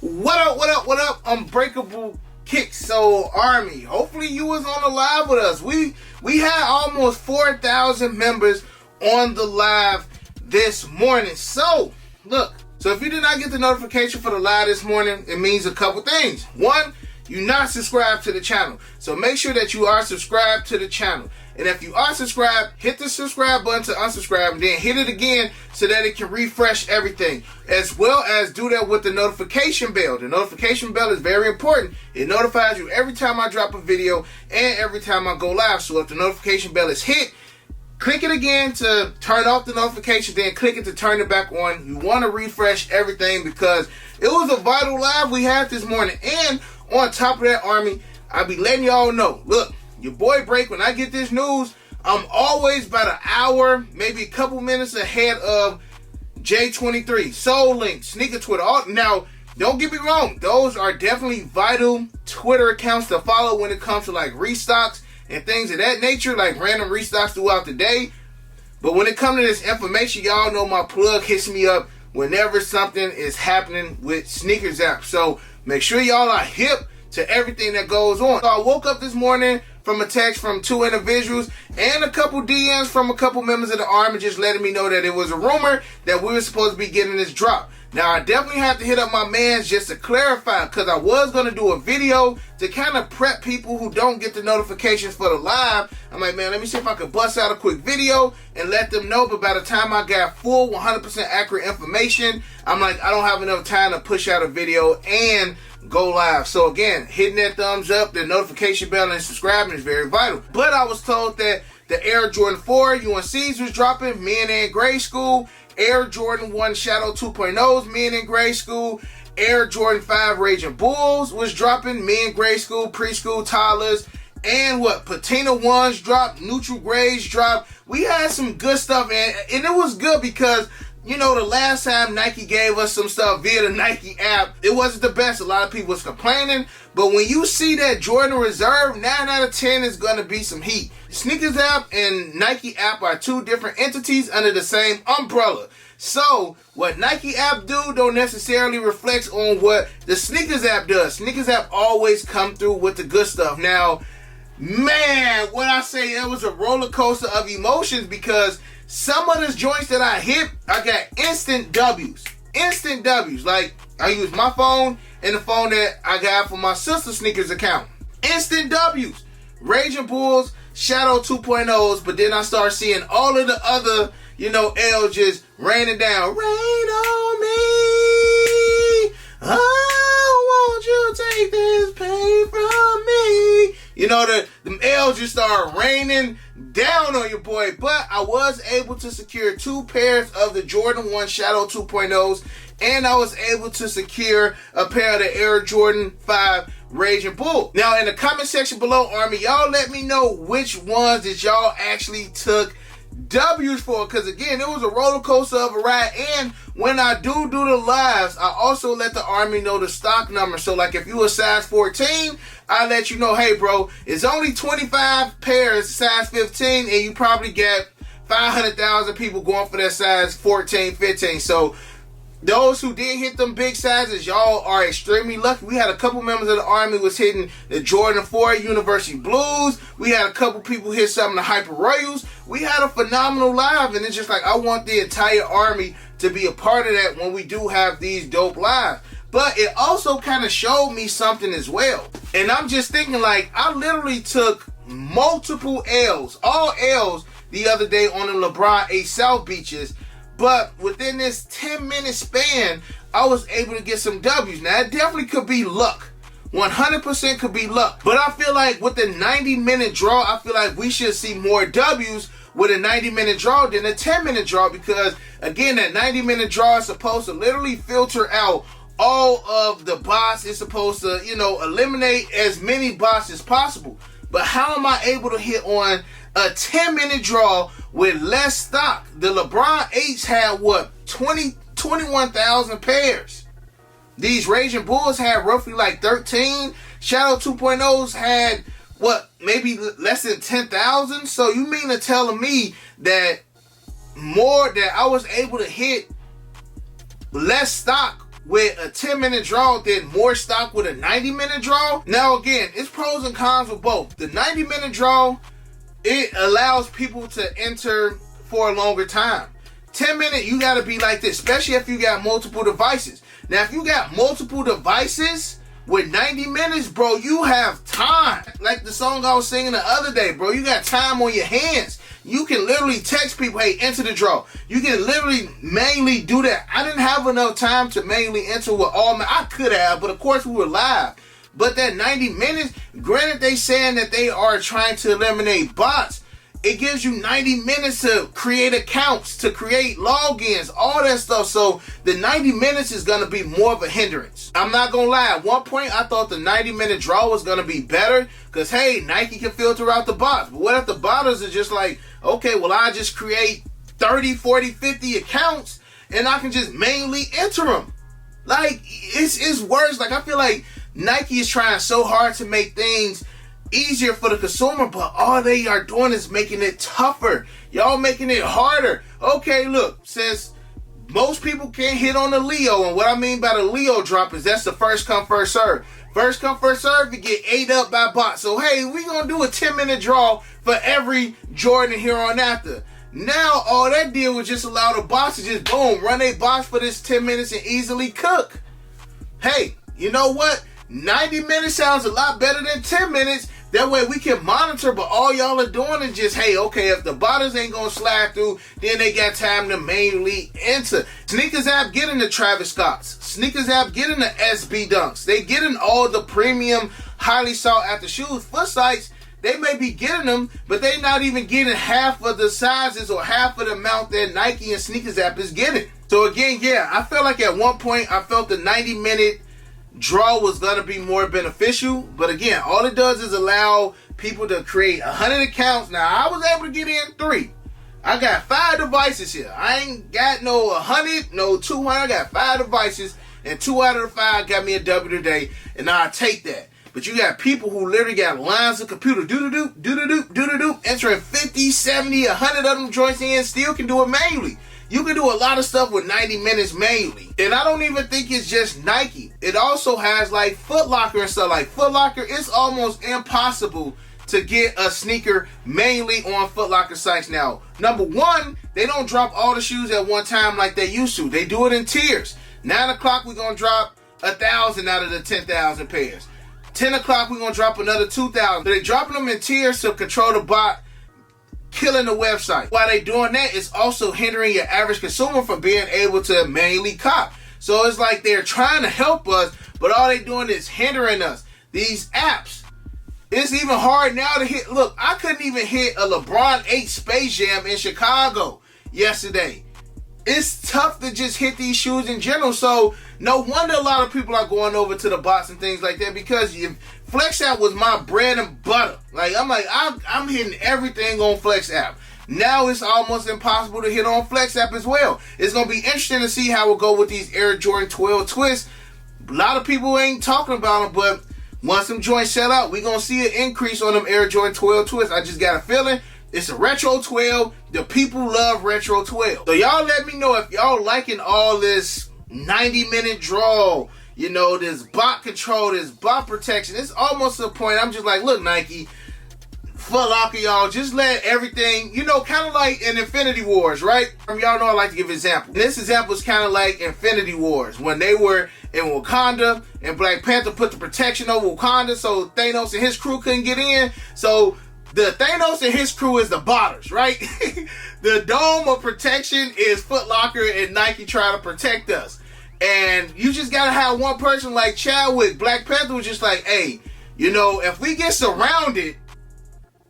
What up, what up, what up, Unbreakable Kicks. So, Army, hopefully you was on the live with us. We had almost 4,000 members on the live this morning. So, look, if you did not get the notification for the live this morning, it means a couple things. One, you're not subscribed to the channel. So make sure that you are subscribed to the channel. And if you are subscribed, hit the subscribe button to unsubscribe and then hit it again so that it can refresh everything. As well as do that with the notification bell. The notification bell is very important. It notifies you every time I drop a video and every time I go live. So if the notification bell is hit, click it again to turn off the notification, then click it to turn it back on. You want to refresh everything because it was a vital live we had this morning. And on top of that, Army, I'll be letting y'all know, look, your boy Break, when I get this news, I'm always about an hour, maybe a couple minutes ahead of J23, Soul Link, Sneaker Twitter. Now, don't get me wrong, those are definitely vital Twitter accounts to follow when it comes to like restocks and things of that nature, like random restocks throughout the day. But when it comes to this information, y'all know my plug hits me up whenever something is happening with Snkrs app. So make sure y'all are hip to everything that goes on. So I woke up this morning from a text from 2 individuals and a couple DMs from a couple members of the Army just letting me know that it was a rumor that we were supposed to be getting this drop. Now, I definitely have to hit up my mans just to clarify, because I was going to do a video to kind of prep people who don't get the notifications for the live. I'm like, man, let me see if I can bust out a quick video and let them know. But by the time I got full 100% accurate information, I'm like, I don't have enough time to push out a video and go live. So again, hitting that thumbs up, the notification bell, and subscribing is very vital. But I was told that the Air Jordan 4 UNCs was dropping, men in grade school. Air Jordan 1 Shadow 2.0s, men in grade school. Air Jordan 5 Raging Bulls was dropping, men grade school, preschool, toddlers. And what? Patina 1s dropped, neutral grades dropped. We had some good stuff, and it was good because, you know, the last time Nike gave us some stuff via the Nike app, it wasn't the best. A lot of people was complaining. But when you see that Jordan Reserve, 9 out of 10 is going to be some heat. Snkrs app and Nike app are two different entities under the same umbrella. So what Nike app do don't necessarily reflect on what the Snkrs app does. Snkrs app always come through with the good stuff. Now, man, when I say it was a roller coaster of emotions, because some of the joints that I hit, I got instant W's. Instant W's. Like, I use my phone and the phone that I got from my sister's Snkrs account. Instant W's. Raging Bulls, Shadow 2.0s, but then I start seeing all of the other, you know, L's just raining down. Rain on me. Oh, won't you take this pain from me? You know, the L's just start raining down on your boy. But I was able to secure 2 pairs of the Jordan 1 Shadow 2.0s, and I was able to secure a pair of the Air Jordan 5 Raging Bull. Now, in the comment section below, Army, y'all let me know which ones that y'all actually took W's for, because again, it was a roller coaster of a ride. And when I do the lives, I also let the Army know the stock number. So like if you a size 14, I let you know, hey bro, it's only 25 pairs size 15, and you probably get 500,000 people going for that size 14, 15. So those who did hit them big sizes, y'all are extremely lucky. We had a couple members of the Army was hitting the Jordan 4 University Blues. We had a couple people hit some of the Hyper Royals. We had a phenomenal live, and it's just like I want the entire Army to be a part of that when we do have these dope lives. But it also kind of showed me something as well. And I'm just thinking, like, I literally took multiple L's, all L's, the other day on the LeBron A South beaches. But within this 10-minute span, I was able to get some W's. Now, it definitely could be luck. 100% could be luck. But I feel like with the 90-minute draw, I feel like we should see more W's with a 90-minute draw than a 10-minute draw. Because, again, that 90-minute draw is supposed to literally filter out all of the bots. It's supposed to, you know, eliminate as many bots as possible. But how am I able to hit on a 10-minute draw with less stock? The LeBron 8s had what, 21,000 pairs. These Raging Bulls had roughly like 13. Shadow 2.0s had what, maybe less than 10,000. So you mean to tell me that I was able to hit less stock with a 10-minute draw than more stock with a 90-minute draw. Now again, it's pros and cons with both. The 90-minute draw, it allows people to enter for a longer time. 10-minute, you gotta be like this, especially if you got multiple devices. Now, if you got multiple devices with 90 minutes, bro, you have time. Like the song I was singing the other day, bro, you got time on your hands. You can literally text people, hey, enter the draw. You can literally manually do that. I didn't have enough time to manually enter with all my, I could have, but of course we were live. But that 90 minutes, granted they saying that they are trying to eliminate bots, it gives you 90 minutes to create accounts, to create logins, all that stuff. So the 90 minutes is going to be more of a hindrance. I'm not going to lie. At one point, I thought the 90-minute draw was going to be better because, hey, Nike can filter out the bots. But what if the botters are just like, okay, well, I just create 30, 40, 50 accounts and I can just manually enter them. Like, it's worse. Like, I feel like Nike is trying so hard to make things easier for the consumer, but all they are doing is making it tougher. Y'all making it harder. Okay, look, since most people can't hit on the Leo, and what I mean by the Leo drop is that's the first come, first serve. First come, first serve, you get ate up by bots. So, hey, we gonna do a 10-minute draw for every Jordan here on after. Now, all that did was just allow the bots to just, boom, run a box for this 10 minutes and easily cook. Hey, you know what? 90 minutes sounds a lot better than 10 minutes. That way we can monitor, but all y'all are doing is just, hey, okay, if the botters ain't gonna slide through, then they got time to manually enter. Snkrs app getting the Travis Scotts. Snkrs app getting the SB Dunks. They getting all the premium, highly sought after shoes. Foot sites, they may be getting them, but they not even getting half of the sizes or half of the amount that Nike and Snkrs app is getting. So again, yeah, I felt like at one point, I felt the 90-minute draw was going to be more beneficial, but again, all it does is allow people to create 100 accounts. Now, I was able to get in 3. I got 5 devices here. I ain't got no 100, no 200. I got 5 devices, and 2 out of the 5 got me a W today, and I'll take that. But you got people who literally got lines of computer, do-do-do, entering 50, 70, 100 of them joints in, still can do it manually. You can do a lot of stuff with 90 minutes manually. And I don't even think it's just Nike. It also has like Foot Locker and stuff. Like Foot Locker, it's almost impossible to get a sneaker manually on Foot Locker sites now. Number one, they don't drop all the shoes at one time like they used to. They do it in tiers. 9 o'clock, we're going to drop 1,000 out of the 10,000 pairs. 10 o'clock, we're going to drop another 2,000. They're dropping them in tiers to control the bot, killing the website. While they doing that, it's also hindering your average consumer from being able to manually cop. So it's like they're trying to help us, but all they doing is hindering us. These apps, it's even hard now to hit. Look, I couldn't even hit a LeBron 8 Space Jam in Chicago yesterday. It's tough to just hit these shoes in general. So no wonder a lot of people are going over to the bots and things like that, because Flex app was my bread and butter. Like I'm hitting everything on Flex app. Now it's almost impossible to hit on Flex app as well. It's gonna be interesting to see how it go with these Air Jordan 12 twists. A lot of people ain't talking about them, but once them joints sell out, we gonna see an increase on them Air Jordan 12 twists. I just got a feeling. It's a retro 12. The people love retro 12. So y'all let me know if y'all liking all this 90-minute draw, you know, this bot control, this bot protection. It's almost to the point I'm just like, look, Nike, Foot Locker, y'all, just let everything, you know, kind of like in Infinity Wars, right? Y'all know I like to give an example. This example is kind of like Infinity Wars, when they were in Wakanda and Black Panther put the protection over Wakanda so Thanos and his crew couldn't get in. So the Thanos and his crew is the botters, right? The dome of protection is Foot Locker and Nike trying to protect us. And you just gotta have one person like Chadwick. Black Panther was just like, hey, you know, if we get surrounded,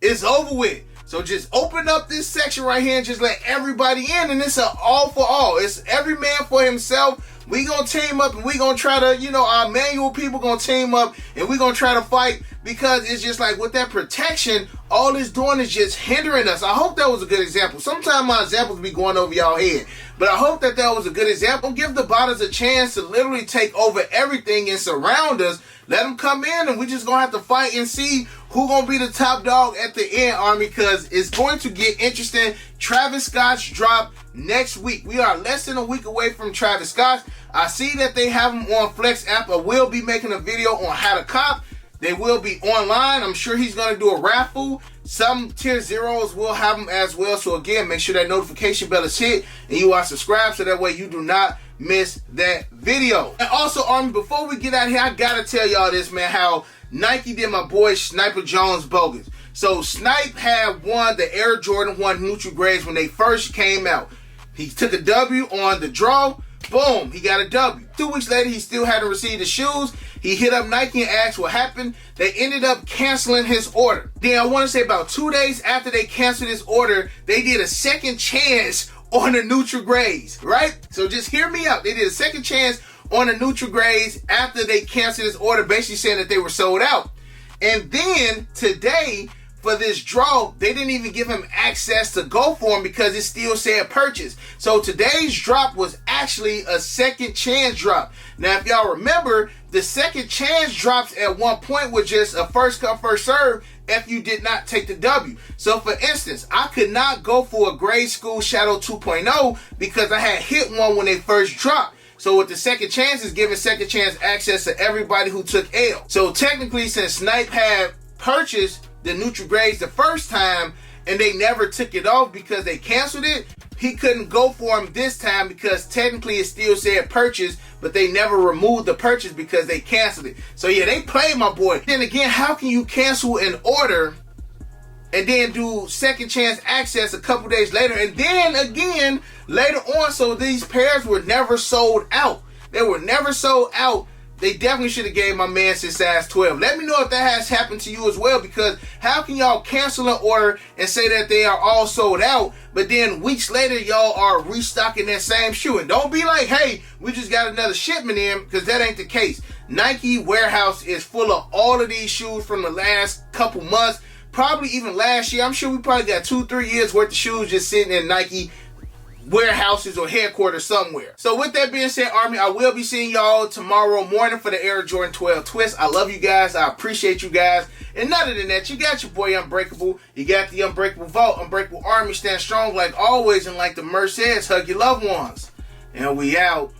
it's over with. So just open up this section right here and just let everybody in. And it's an all for all. It's every man for himself. We gonna team up and we gonna try to, you know, our manual people gonna team up and we gonna try to fight, because it's just like with that protection, all it's doing is just hindering us. I hope that was a good example. Sometimes my examples be going over y'all head, but I hope that was a good example. Give the botters a chance to literally take over everything and surround us. Let them come in and we just gonna have to fight and see who gonna be the top dog at the end, Army, because it's going to get interesting. Travis Scott's drop next week. We are less than a week away from Travis Scott. I see that they have them on Flex app. I will be making a video on how to cop. They will be online. I'm sure he's going to do a raffle. Some tier zeros will have them as well. So again, make sure that notification bell is hit and you are subscribed so that way you do not miss that video. And also, Army, before we get out here, I gotta tell y'all this, man, how Nike did my boy Sniper Jones bogus. So Snipe had won the Air Jordan 1 neutral grades when they first came out. He took a W on the draw. Boom, he got a W. 2 weeks later, he still hadn't received the shoes. He hit up Nike and asked what happened. They ended up canceling his order. Then I want to say about 2 days after they canceled his order, they did a second chance on the neutral grades, right? So just hear me out. They did a second chance on the neutral grades after they canceled his order, basically saying that they were sold out. And then today, for this draw, they didn't even give him access to go for him because it still said purchase. So today's drop was actually a second chance drop. Now, if y'all remember, the second chance drops at one point were just a first come, first serve if you did not take the W. So for instance, I could not go for a grade school Shadow 2.0 because I had hit one when they first dropped. So with the second chance, is giving second chance access to everybody who took L. So technically, since Snipe had purchased the neutral grades the first time and they never took it off because they canceled it, he couldn't go for him this time because technically it still said purchase, but they never removed the purchase because they canceled it. So yeah, they played my boy. Then again, how can you cancel an order and then do second chance access a couple days later and then again later on? So these pairs were never sold out. They were never sold out. They definitely should have gave my man since size 12. Let me know if that has happened to you as well, because how can y'all cancel an order and say that they are all sold out, but then weeks later y'all are restocking that same shoe? And don't be like, hey, we just got another shipment in, because that ain't the case. Nike warehouse is full of all of these shoes from the last couple months, probably even last year. I'm sure we probably got 2-3 years worth of shoes just sitting in Nike warehouses or headquarters somewhere. So with that being said, Army, I will be seeing y'all tomorrow morning for the Air Jordan 12 Twist. I love you guys. I appreciate you guys. And other than that, you got your boy Unbreakable. You got the Unbreakable Vault. Unbreakable Army, stand strong like always. And like the Merc says, hug your loved ones. And we out.